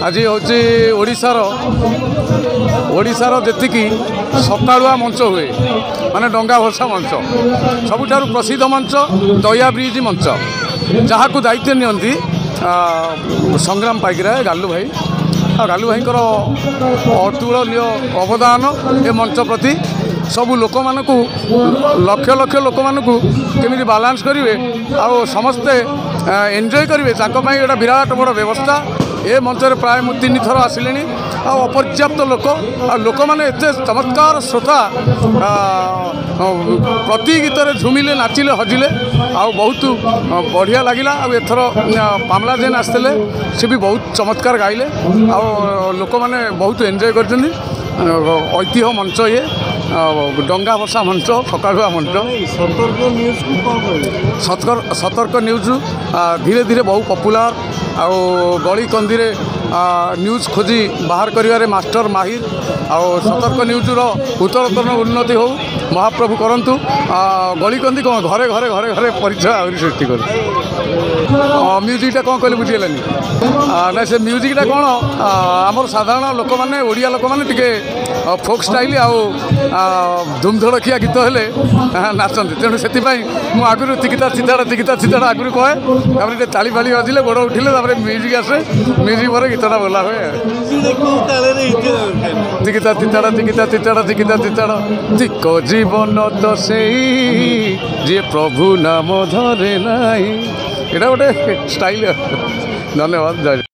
आज हूँ ओडिशार जी सकालुआ मंच हुए माने डंगा भसा मंच सबुठार प्रसिद्ध मंच दया ब्रिज मंच जहाँ को दायित्व नियंती संग्राम पाइकराय गालू भाई गालू भाई अतुलनीय अवदान ए मंच प्रति सबू लोक मानू लक्ष लक्ष लोक मानू केमी बालांस करेंगे आ समस्ते एंजॉय करेंगे गोटा विराट बड़ व्यवस्था ए मंच प्राय मु 3 थर आसिले अपर्याप्त लोक लोक मैंने एत चमत्कार श्रोता प्रति गीत झुमिले नाचिले हजिले बहुत बढ़िया लगिला एथर पामला जेन आसते सी भी बहुत चमत्कार गाइले लोक मैंने बहुत एंजॉय कर ऐतिह्य मंच ये डंगा भसा मंच सकालुआ मंच सतर्क न्यूज धीरे धीरे बहुत पॉपुलर आउ गली कंदी न्यूज खोजी बाहर करिवारे मास्टर माहिर आउ सतर्क न्यूज रो उत्तरोत्तर उन्नति हो महाप्रभु करंतु गली कंदी कौन घरे घरे घरे घरे परिचय आहुरी सृष्टि कर म्यूजिकटा कौन कहले बुझीगलानी ना से म्यूजिकटा कौन आमर साधारण लोक मैंने ओडिया लोक मैंने टिके फोक स्टाइल आउ धूमधड़किया गीत हेले नाचती तेणु से आगुरी तिकिता चिताड़ा आगुरी कहे ताली फाली बाजिले गोड़ उठिले म्यूजिक आसे म्यूजिक पर गीतटा बोला हुए तिकिता चिताड़ा तिक जीवन तो से जी प्रभु नाम धरे नाई एटा गोटे स्टाइल धन्यवाद जय।